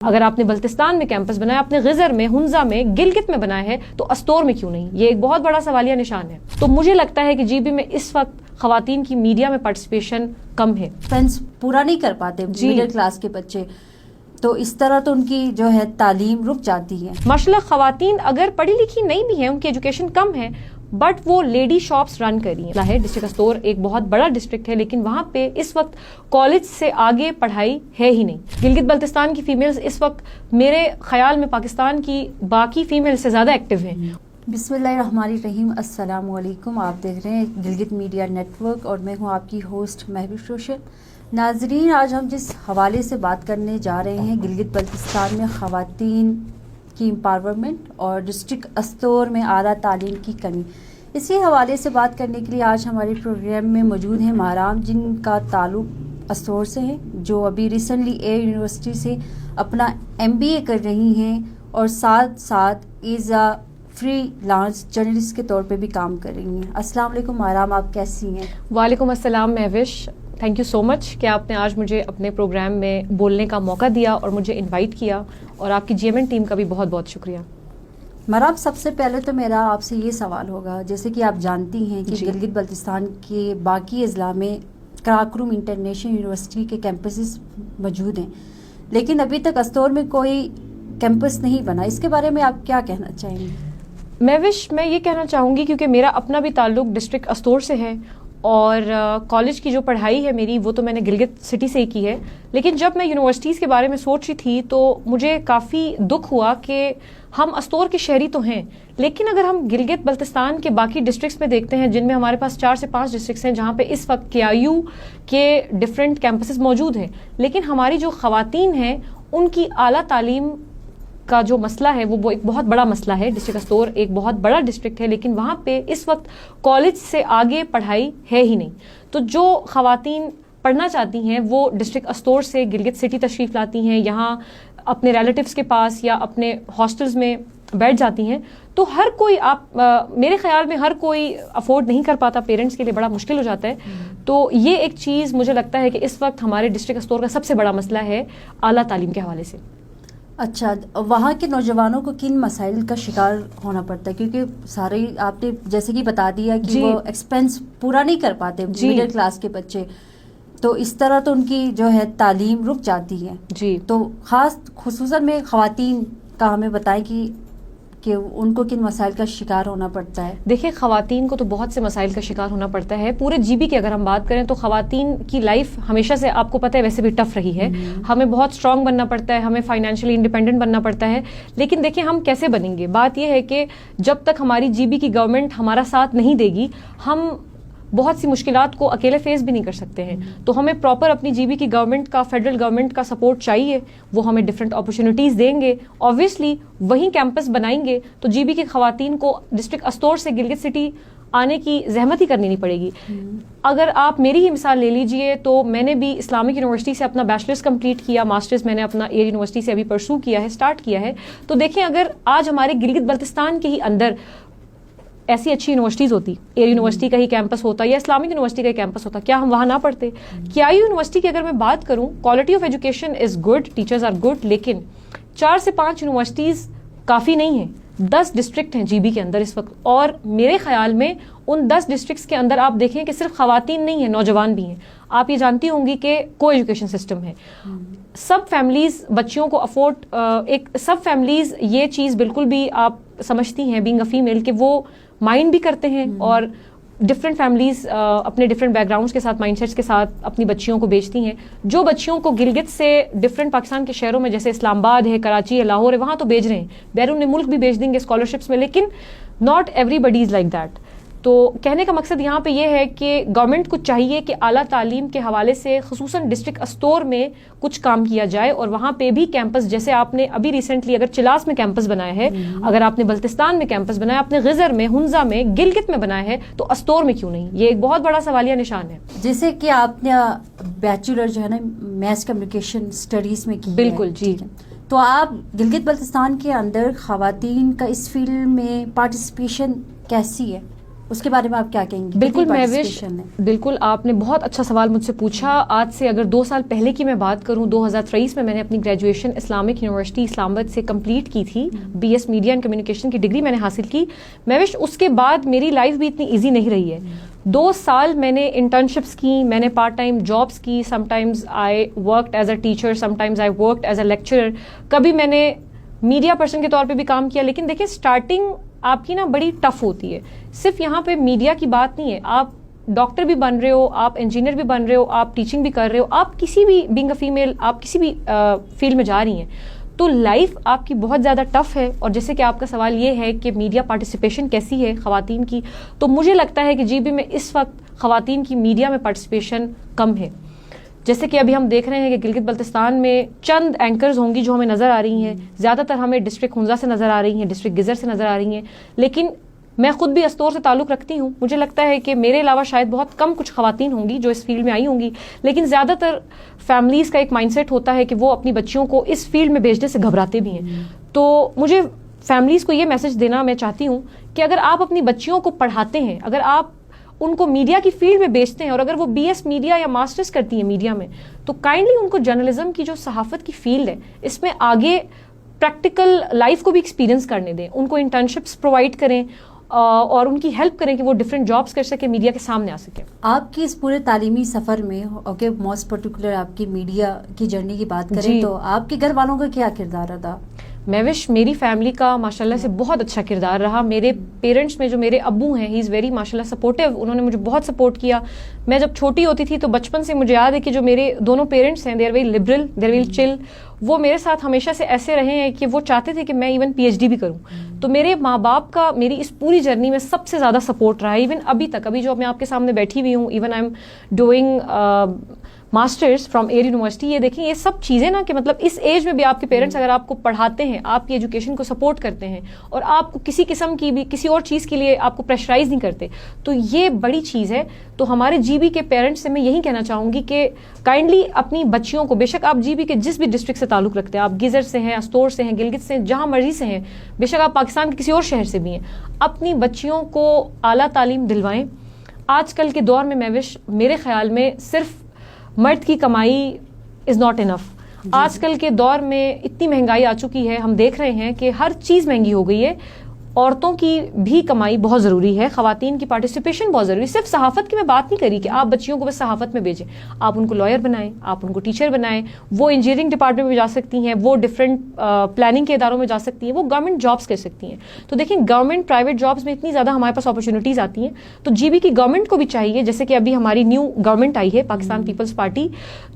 اگر آپ نے بلتستان میں کیمپس بنایا، آپ نے غزر میں، ہنزا میں، گلگت میں بنایا ہے، تو استور میں کیوں نہیں؟ یہ ایک بہت بڑا سوالیہ نشان ہے. تو مجھے لگتا ہے کہ جی بی میں اس وقت خواتین کی میڈیا میں پارٹیسپیشن کم ہے. فینس پورا نہیں کر پاتے مڈل کلاس کے بچے، تو اس طرح تو ان کی جو ہے تعلیم رک جاتی ہے. ماشاءاللہ خواتین اگر پڑھی لکھی نہیں بھی ہیں، ان کی ایجوکیشن کم ہے، بٹ وہ لیڈی شاپس رن کر رہی ہیں. ڈسٹرکٹ استور ایک بہت بڑا ڈسٹرکٹ ہے، لیکن وہاں پہ اس وقت کالج سے آگے پڑھائی ہے ہی نہیں. گلگت بلتستان کی فیمیلز اس وقت میرے خیال میں پاکستان کی باقی فیمیل سے زیادہ ایکٹیو ہیں. بسم اللہ الرحمن الرحیم. السلام علیکم. آپ دیکھ رہے ہیں گلگت میڈیا نیٹ ورک اور میں ہوں آپ کی ہوسٹ مہوش روشن. ناظرین، آج ہم جس حوالے سے بات کرنے جا رہے ہیں، گلگت بلتستان میں خواتین کی امپاورمنٹ اور ڈسٹرکٹ استور میں اعلیٰ تعلیم کی کمی، اسی حوالے سے بات کرنے کے لیے آج ہمارے پروگرام میں موجود ہیں مہرام، جن کا تعلق استور سے ہے، جو ابھی ریسنٹلی ایئر یونیورسٹی سے اپنا MBA کر رہی ہیں اور ساتھ ساتھ as a freelance journalist کے طور پہ بھی کام کر رہی ہیں. السلام علیکم مہرام، آپ کیسی ہیں؟ وعلیکم السلام مہوش. تھینک یو سو مچ کہ آپ نے آج مجھے اپنے پروگرام میں بولنے کا موقع دیا اور مجھے انوائٹ کیا، اور آپ کی GMN ٹیم کا بھی بہت بہت شکریہ. مہرام، سب سے پہلے تو میرا آپ سے یہ سوال ہوگا، جیسے کہ آپ جانتی ہیں کہ گلگت بلتستان کے باقی اضلاع میں کراکروم انٹرنیشنل یونیورسٹی کے کیمپسز موجود ہیں، لیکن ابھی تک استور میں کوئی کیمپس نہیں بنا. اس کے بارے میں آپ کیا کہنا چاہیں گے؟ میں یہ کہنا چاہوں گی، کیونکہ میرا اپنا بھی تعلق ڈسٹرکٹ استور سے ہے اور کالج کی جو پڑھائی ہے میری، وہ تو میں نے گلگت سٹی سے ہی کی ہے. لیکن جب میں یونیورسٹیز کے بارے میں سوچ رہی تھی تو مجھے کافی دکھ ہوا کہ ہم استور کے شہری تو ہیں، لیکن اگر ہم گلگت بلتستان کے باقی ڈسٹرکٹس میں دیکھتے ہیں، جن میں ہمارے پاس 4 سے 5 ڈسٹرکٹس ہیں جہاں پہ اس وقت KIU کے ڈفرینٹ کیمپسز موجود ہیں، لیکن ہماری جو خواتین ہیں ان کی اعلیٰ تعلیم کا جو مسئلہ ہے وہ ایک بہت بڑا مسئلہ ہے. ڈسٹرکٹ استور ایک بہت بڑا ڈسٹرکٹ ہے، لیکن وہاں پہ اس وقت کالج سے آگے پڑھائی ہے ہی نہیں. تو جو خواتین پڑھنا چاہتی ہیں وہ ڈسٹرکٹ استور سے گلگت سٹی تشریف لاتی ہیں، یہاں اپنے ریلیٹیوز کے پاس یا اپنے ہاسٹلز میں بیٹھ جاتی ہیں. تو ہر کوئی میرے خیال میں ہر کوئی افورڈ نہیں کر پاتا، پیرنٹس کے لیے بڑا مشکل ہو جاتا ہے. تو یہ ایک چیز مجھے لگتا ہے کہ اس وقت ہمارے ڈسٹرکٹ استور کا سب سے بڑا مسئلہ ہے اعلیٰ تعلیم کے حوالے سے. اچھا، وہاں کے نوجوانوں کو کن مسائل کا شکار ہونا پڑتا ہے؟ کیونکہ سارے آپ نے جیسے کہ بتا دیا کہ وہ ایکسپینس پورا نہیں کر پاتے مڈل کلاس کے بچے، تو اس طرح تو ان کی جو ہے تعلیم رک جاتی ہے. تو خصوصاً میں خواتین کا ہمیں بتائیں کہ ان کو کن مسائل کا شکار ہونا پڑتا ہے. دیکھیں، خواتین کو تو بہت سے مسائل کا شکار ہونا پڑتا ہے. پورے GB کی اگر ہم بات کریں تو خواتین کی لائف ہمیشہ سے آپ کو پتہ ہے ویسے بھی ٹف رہی ہے. ہمیں بہت اسٹرانگ بننا پڑتا ہے، ہمیں فائنینشلی انڈیپینڈنٹ بننا پڑتا ہے. لیکن دیکھیں ہم کیسے بنیں گے؟ بات یہ ہے کہ جب تک ہماری GB کی گورنمنٹ ہمارا ساتھ نہیں دے گی، ہم بہت سی مشکلات کو اکیلے فیس بھی نہیں کر سکتے ہیں. تو ہمیں پراپر اپنی GB کی گورنمنٹ کا، فیڈرل گورنمنٹ کا سپورٹ چاہیے. وہ ہمیں ڈفرینٹ اپرچونیٹیز دیں گے، آبویسلی وہیں کیمپس بنائیں گے تو GB کی خواتین کو ڈسٹرکٹ استور سے گلگت سٹی آنے کی زحمت ہی کرنی نہیں پڑے گی. اگر آپ میری ہی مثال لے لیجئے تو میں نے بھی اسلامک یونیورسٹی سے اپنا بیچلرز کمپلیٹ کیا، ماسٹرز میں نے اپنا ایئر یونیورسٹی سے ابھی پرسو کیا ہے، اسٹارٹ کیا ہے. تو دیکھیں اگر آج ہمارے گلگت بلتستان کے ہی اندر ایسی اچھی یونیورسٹیز ہوتی، ایئر یونیورسٹی کا ہی کیمپس ہوتا یا اسلامک یونیورسٹی کا ہی کیمپس ہوتا، کیا ہم وہاں نہ پڑھتے؟ KIU یونیورسٹی کی اگر میں بات کروں، quality of education is good, teachers are good, لیکن 4 سے 5 یونیورسٹیز کافی نہیں ہیں. 10 ڈسٹرکٹ ہیں GB کے اندر اس وقت، اور میرے خیال میں ان 10 ڈسٹرکٹس کے اندر آپ دیکھیں کہ صرف خواتین نہیں ہیں، نوجوان بھی ہیں. آپ یہ جانتی ہوں گی کہ کو ایجوکیشن سسٹم ہے. سب فیملیز بچیوں کو سب فیملیز یہ چیز بالکل بھی آپ سمجھتی ہیں بینگ اے فیمیل کہ وہ مائنڈ بھی کرتے ہیں، اور ڈفرینٹ فیملیز اپنے ڈفرینٹ بیک گراؤنڈس کے ساتھ، مائنڈ سیٹس کے ساتھ اپنی بچیوں کو بیچتی ہیں. جو بچیوں کو گلگت سے ڈفرینٹ پاکستان کے شہروں میں جیسے اسلام آباد ہے، کراچی ہے، لاہور ہے، وہاں تو بھیج رہے ہیں، بیرون ملک بھی بھیج دیں گے اسکالرشپس میں، لیکن not everybody is like that. تو کہنے کا مقصد یہاں پہ یہ ہے کہ گورنمنٹ کو چاہیے کہ اعلیٰ تعلیم کے حوالے سے خصوصاً ڈسٹرکٹ استور میں کچھ کام کیا جائے، اور وہاں پہ بھی کیمپس، جیسے آپ نے ابھی ریسنٹلی اگر چلاس میں کیمپس بنایا ہے، اگر آپ نے بلتستان میں کیمپس بنایا، آپ نے غزر میں، ہنزا میں، گلگت میں بنایا ہے، تو استور میں کیوں نہیں؟ یہ ایک بہت بڑا سوالیہ نشان ہے. جیسے کہ آپ نے بیچلر جو ہے نا میس کمیونیکیشن اسٹڈیز میں کی، بالکل جی. تو آپ گلگت بلتستان کے اندر خواتین کا اس فیلڈ میں پارٹیسپیشن کیسی ہے؟ اس کے بارے میں آپ کیا کہیں گے؟ بالکل مہوش، بالکل آپ نے بہت اچھا سوال مجھ سے پوچھا. آج سے اگر 2 سال پہلے کی میں بات کروں، 2023 میں نے اپنی گریجویشن اسلامک یونیورسٹی اسلام آباد سے کمپلیٹ کی تھی. BS میڈیا اینڈ کمیونیکیشن کی ڈگری میں نے حاصل کی. مہوش، اس کے بعد میری لائف بھی اتنی ایزی نہیں رہی ہے. 2 سال میں نے انٹرنشپس کی، میں نے پارٹ ٹائم جابس کی. Some times I worked as a teacher, some times I worked as a lecturer. کبھی میں نے میڈیا پرسن کے طور پہ بھی کام کیا. لیکن دیکھیں اسٹارٹنگ آپ کی نا بڑی ٹف ہوتی ہے. صرف یہاں پہ میڈیا کی بات نہیں ہے، آپ ڈاکٹر بھی بن رہے ہو، آپ انجینئر بھی بن رہے ہو، آپ ٹیچنگ بھی کر رہے ہو، آپ کسی بھی بینگ اے فیمیل آپ کسی بھی فیلڈ میں جا رہی ہیں تو لائف آپ کی بہت زیادہ ٹف ہے. اور جیسے کہ آپ کا سوال یہ ہے کہ میڈیا پارٹیسپیشن کیسی ہے خواتین کی، تو مجھے لگتا ہے کہ GB میں اس وقت خواتین کی میڈیا میں پارٹیسپیشن کم ہے. جیسے کہ ابھی ہم دیکھ رہے ہیں کہ گلگت بلتستان میں چند اینکرز ہوں گی جو ہمیں نظر آ رہی ہیں، زیادہ تر ہمیں ڈسٹرکٹ ہنزا سے نظر آ رہی ہیں، ڈسٹرکٹ گزر سے نظر آ رہی ہیں. لیکن میں خود بھی استور سے تعلق رکھتی ہوں. مجھے لگتا ہے کہ میرے علاوہ شاید بہت کم کچھ خواتین ہوں گی جو اس فیلڈ میں آئی ہوں گی. لیکن زیادہ تر فیملیز کا ایک مائنڈ سیٹ ہوتا ہے کہ وہ اپنی بچیوں کو اس فیلڈ میں بھیجنے سے گھبراتے بھی ہیں. تو مجھے فیملیز کو یہ میسج دینا میں چاہتی ہوں کہ اگر آپ اپنی بچیوں کو پڑھاتے ہیں، اگر آپ ان کو میڈیا کی فیلڈ میں بیچتے ہیں، اور اگر وہ BS میڈیا یا ماسٹرز کرتی ہیں میڈیا میں، تو کائنڈلی ان کو جرنلزم کی جو صحافت کی فیلڈ ہے اس میں آگے پریکٹیکل لائف کو بھی ایکسپیرینس کرنے دیں. ان کو انٹرنشپس پرووائڈ کریں اور ان کی ہیلپ کریں کہ وہ ڈفرینٹ جابس کر سکیں، میڈیا کے سامنے آ سکیں. آپ کی اس پورے تعلیمی سفر میں موسٹ پرٹیکولر آپ کی میڈیا کی جرنی کی بات کریں تو آپ کے گھر والوں کا کیا کردار ادا؟ مہوش، میری فیملی کا ماشاءاللہ سے بہت اچھا کردار رہا. میرے پیرنٹس میں جو میرے ابو ہیں، ہی از ویری ماشاءاللہ سپورٹیو. انہوں نے مجھے بہت سپورٹ کیا. میں جب چھوٹی ہوتی تھی تو بچپن سے مجھے یاد ہے کہ جو میرے دونوں پیرنٹس ہیں، they are very liberal, they are very chill. وہ میرے ساتھ ہمیشہ سے ایسے رہے ہیں کہ وہ چاہتے تھے کہ میں ایون PhD بھی کروں. تو میرے ماں باپ کا میری اس پوری جرنی میں سب سے زیادہ سپورٹ رہا ہے. ایون ابھی تک، ابھی جو میں آپ کے سامنے بیٹھی ہوئی ہوں، even I am doing masters from Air University. یہ دیکھیں یہ سب چیزیں نا کہ مطلب اس ایج میں بھی آپ کے پیرنٹس اگر آپ کو پڑھاتے ہیں، آپ کی ایجوکیشن کو سپورٹ کرتے ہیں اور آپ کو کسی قسم کی بھی کسی اور چیز کے لیے آپ کو پریشرائز نہیں کرتے، تو یہ بڑی چیز ہے. تو ہمارے GB کے پیرنٹس سے میں یہی کہنا چاہوں گی کہ کائنڈلی اپنی بچیوں کو، بے شک آپ GB کے جس بھی ڈسٹرکٹ سے تعلق رکھتے ہیں، آپ گزر سے ہیں، استور سے ہیں، گلگت سے ہیں، جہاں مرضی سے ہیں، بے شک آپ پاکستان کے کسی اور شہر سے بھی ہیں، اپنی بچیوں کو اعلیٰ تعلیم دلوائیں. آج کل کے دور میں مہوش، میرے خیال میں صرف مرد کی کمائی از ناٹ انف. آج کل کے دور میں اتنی مہنگائی آ چکی ہے، ہم دیکھ رہے ہیں کہ ہر چیز مہنگی ہو گئی ہے. عورتوں کی بھی کمائی بہت ضروری ہے، خواتین کی پارٹیسپیشن بہت ضروری ہے. صرف صحافت کی میں بات نہیں کری کہ آپ بچیوں کو بس صحافت میں بھیجیں، آپ ان کو لائر بنائیں، آپ ان کو ٹیچر بنائیں. وہ انجینئرنگ ڈپارٹمنٹ میں جا سکتی ہیں، وہ ڈفرینٹ پلاننگ کے اداروں میں جا سکتی ہیں، وہ گورنمنٹ جابس کر سکتی ہیں. تو دیکھیں گورنمنٹ پرائیویٹ جابس میں اتنی زیادہ ہمارے پاس اپرچونیٹیز آتی ہیں. تو GB کی گورنمنٹ کو بھی چاہیے، جیسے کہ ابھی ہماری نیو گورنمنٹ آئی ہے پاکستان پیپلز پارٹی،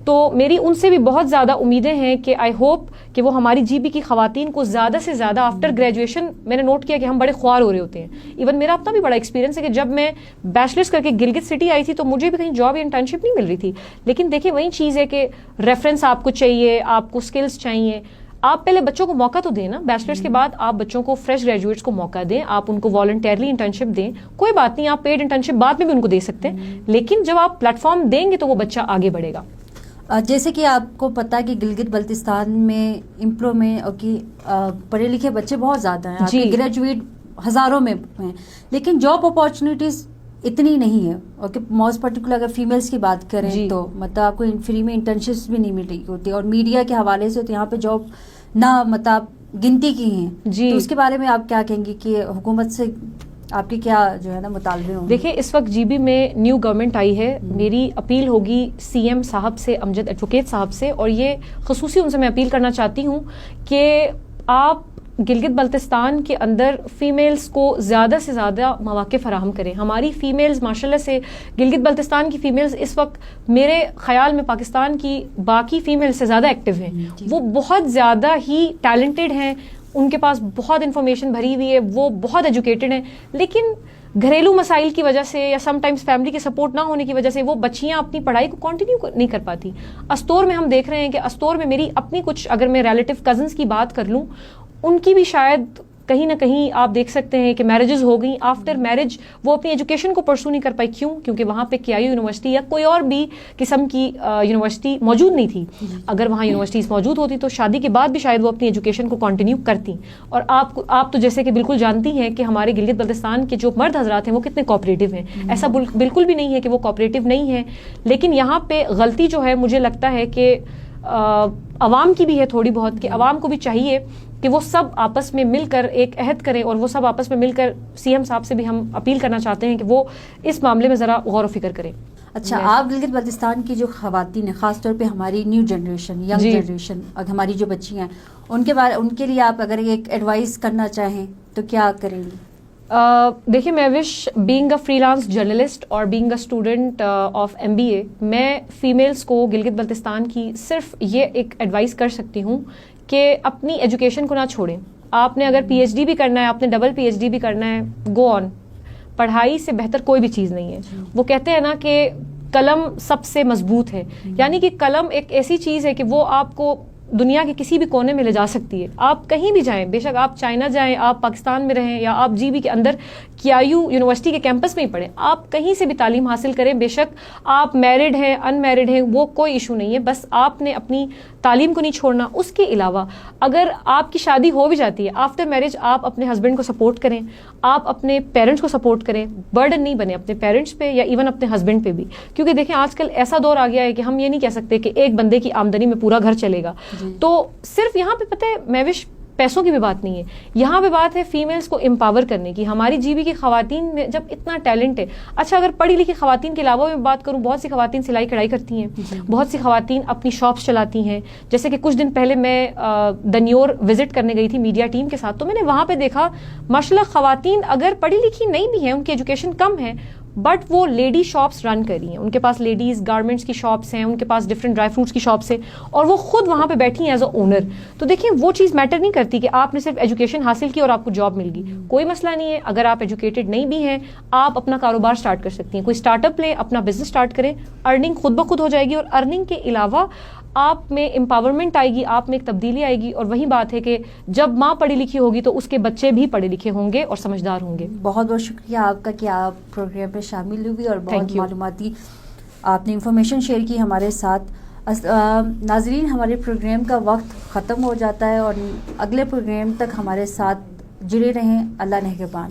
تو میری ان سے بھی بہت زیادہ امیدیں ہیں کہ آئی ہوپ کہ وہ ہماری GB کی خواتین کو زیادہ سے زیادہ آفٹر گریجویشن، میں نے نوٹ کیا کہ ہم بڑے خوار ہو رہے ہوتے ہیں. ایون میرا اپنا بھی بڑا ایکسپیرینس ہے کہ جب میں بیچلرس کر کے گلگت سٹی آئی تھی تو مجھے بھی کہیں جاب یا انٹرنشپ نہیں مل رہی تھی. لیکن دیکھیں وہی چیز ہے کہ ریفرنس آپ کو چاہیے، آپ کو اسکلس چاہیے. آپ پہلے بچوں کو موقع تو دیں نا. بیچلرس کے بعد آپ بچوں کو، فریش گریجویٹس کو موقع دیں، آپ ان کو والنٹیرلی انٹرنشپ دیں. کوئی بات نہیں، آپ پیڈ انٹرنشپ بعد میں بھی ان کو دے سکتے ہیں، لیکن جب آپ پلیٹ فارم دیں گے تو وہ بچہ آگے بڑھے گا. جیسے کہ آپ کو پتا کہ گلگت بلتستان میں امپرو میں پڑھے لکھے بچے بہت زیادہ ہیں، جی گریجویٹ ہزاروں میں ہیں، لیکن جاب اپارچونیٹیز اتنی نہیں ہے. اوکے، موسٹ پرٹیکولر اگر فیمیلس کی بات کریں تو مطلب آپ کو فری میں انٹرنشپس بھی نہیں مل رہی ہوتی، اور میڈیا کے حوالے سے تو یہاں پہ جاب نہ مطلب گنتی کی ہیں. جی، تو اس کے بارے میں آپ کیا کہیں گے کہ حکومت سے آپ کے کیا جو ہے نا مطالبے ہوں؟ دیکھیں اس وقت GB میں نیو گورنمنٹ آئی ہے. میری اپیل ہوگی CM صاحب سے، امجد ایڈوکیٹ صاحب سے، اور یہ خصوصی ان سے میں اپیل کرنا چاہتی ہوں کہ آپ گلگت بلتستان کے اندر فیمیلز کو زیادہ سے زیادہ مواقع فراہم کریں. ہماری فیمیلز ماشاءاللہ سے، گلگت بلتستان کی فیمیلز اس وقت میرے خیال میں پاکستان کی باقی فیمیلز سے زیادہ ایکٹیو ہیں. وہ بہت زیادہ ہی ٹیلنٹڈ ہیں، ان کے پاس بہت انفارمیشن بھری ہوئی ہے، وہ بہت ایجوکیٹڈ ہیں، لیکن گھریلو مسائل کی وجہ سے یا سم ٹائمز فیملی کے سپورٹ نہ ہونے کی وجہ سے وہ بچیاں اپنی پڑھائی کو کنٹینیو نہیں کر پاتی. استور میں ہم دیکھ رہے ہیں کہ استور میں میری اپنی کچھ، اگر میں ریلیٹیو کزنس کی بات کر لوں، ان کی بھی شاید کہیں نہ کہیں آپ دیکھ سکتے ہیں کہ میرجز ہو گئیں, آفٹر میرج وہ اپنی ایجوکیشن کو پرسو نہیں کر پائی. کیوں؟ کیونکہ وہاں پہ کیایو یونیورسٹی یا کوئی اور بھی قسم کی یونیورسٹی موجود نہیں تھی. اگر وہاں یونیورسٹیز موجود ہوتی تو شادی کے بعد بھی شاید وہ اپنی ایجوکیشن کو کنٹینیو کرتی. اور آپ تو جیسے کہ بالکل جانتی ہیں کہ ہمارے گلگت بلتستان کے جو مرد حضرات ہیں وہ کتنے کوآپریٹو ہیں. ایسا بالکل بھی نہیں ہے کہ وہ کوآپریٹو نہیں ہیں, لیکن یہاں پہ غلطی جو ہے مجھے لگتا ہے کہ عوام کی بھی ہے تھوڑی بہت, کہ عوام کو بھی چاہیے کہ وہ سب آپس میں مل کر ایک عہد کریں, اور وہ سب آپس میں مل کر سی ایم صاحب سے بھی ہم اپیل کرنا چاہتے ہیں کہ وہ اس معاملے میں ذرا غور و فکر کریں. اچھا, آپ گلگت بلتستان کی جو خواتین ہیں, خاص طور پہ ہماری نیو جنریشن, ینگ جنریشن, اور ہماری جو بچی ہیں, ان کے لیے آپ اگر ایک ایڈوائس کرنا چاہیں تو کیا کریں گی؟ دیکھیے, میں wish being a freelance journalist اور being a student of MBA, میں فیمیلس کو گلگت بلتستان کی صرف یہ ایک ایڈوائس کر سکتی ہوں کہ اپنی ایجوکیشن کو نہ چھوڑیں. آپ نے اگر PhD بھی کرنا ہے, آپ نے ڈبل PhD بھی کرنا ہے, گو آن. پڑھائی سے بہتر کوئی بھی چیز نہیں ہے. وہ کہتے ہیں نا کہ قلم سب سے مضبوط ہے, یعنی کہ قلم ایک ایسی چیز ہے کہ وہ آپ کو دنیا کے کسی بھی کونے میں لے جا سکتی ہے. آپ کہیں بھی جائیں, بے شک آپ چائنا جائیں, آپ پاکستان میں رہیں, یا آپ GB کے اندر کیایو یونیورسٹی کے کیمپس میں ہی پڑھیں, آپ کہیں سے بھی تعلیم حاصل کریں. بے شک آپ میرڈ ہیں, ان میرڈ ہیں, وہ کوئی ایشو نہیں ہے, بس آپ نے اپنی تعلیم کو نہیں چھوڑنا. اس کے علاوہ اگر آپ کی شادی ہو بھی جاتی ہے, آفٹر میرج آپ اپنے ہسبینڈ کو سپورٹ کریں, آپ اپنے پیرنٹس کو سپورٹ کریں. برڈن نہیں بنے اپنے پیرنٹس پہ یا ایون اپنے ہسبینڈ پہ بھی, کیونکہ دیکھیں آج کل ایسا دور آ گیا ہے کہ ہم یہ نہیں کہہ سکتے کہ ایک بندے کی آمدنی میں پورا گھر چلے گا. تو صرف یہاں پہ پتہ ہے میوش پیسوں کی بھی بات نہیں ہے, یہاں پہ بات ہے فیمیلز کو امپاور کرنے کی. ہماری GB کی خواتین میں جب اتنا ٹیلنٹ ہے, اچھا اگر پڑھی لکھی خواتین کے علاوہ میں بات کروں, بہت سی خواتین سلائی کڑھائی کرتی ہیں, بہت سی خواتین اپنی شاپس چلاتی ہیں. جیسے کہ کچھ دن پہلے میں دنیور وزٹ کرنے گئی تھی میڈیا ٹیم کے ساتھ, تو میں نے وہاں پہ دیکھا ماشاءاللہ خواتین اگر پڑھی لکھی نہیں بھی ہیں, ان کی ایجوکیشن کم ہے, بٹ وہ لیڈی شاپس رن کر رہی ہیں. ان کے پاس لیڈیز گارمنٹس کی شاپس ہیں, ان کے پاس ڈفرنٹ ڈرائی فروٹس کی شاپس ہیں, اور وہ خود وہاں پہ بیٹھی ہیں ایز اے اونر. تو دیکھیں وہ چیز میٹر نہیں کرتی کہ آپ نے صرف ایجوکیشن حاصل کی اور آپ کو جاب مل گئی, کوئی مسئلہ نہیں ہے. اگر آپ ایجوکیٹڈ نہیں بھی ہیں, آپ اپنا کاروبار سٹارٹ کر سکتی ہیں, کوئی اسٹارٹ اپ لیں, اپنا بزنس سٹارٹ کریں, ارننگ خود بخود ہو جائے گی. اور ارننگ کے علاوہ آپ میں امپاورمنٹ آئے گی, آپ میں ایک تبدیلی آئے گی. اور وہی بات ہے کہ جب ماں پڑھی لکھی ہوگی تو اس کے بچے بھی پڑھے لکھے ہوں گے اور سمجھدار ہوں گے. بہت بہت شکریہ آپ کا کہ آپ پروگرام میں شامل ہوئی اور بہت معلوماتی آپ نے انفارمیشن شیئر کی ہمارے ساتھ. ناظرین, ہمارے پروگرام کا وقت ختم ہو جاتا ہے, اور اگلے پروگرام تک ہمارے ساتھ جڑے رہیں. اللہ نگہبان.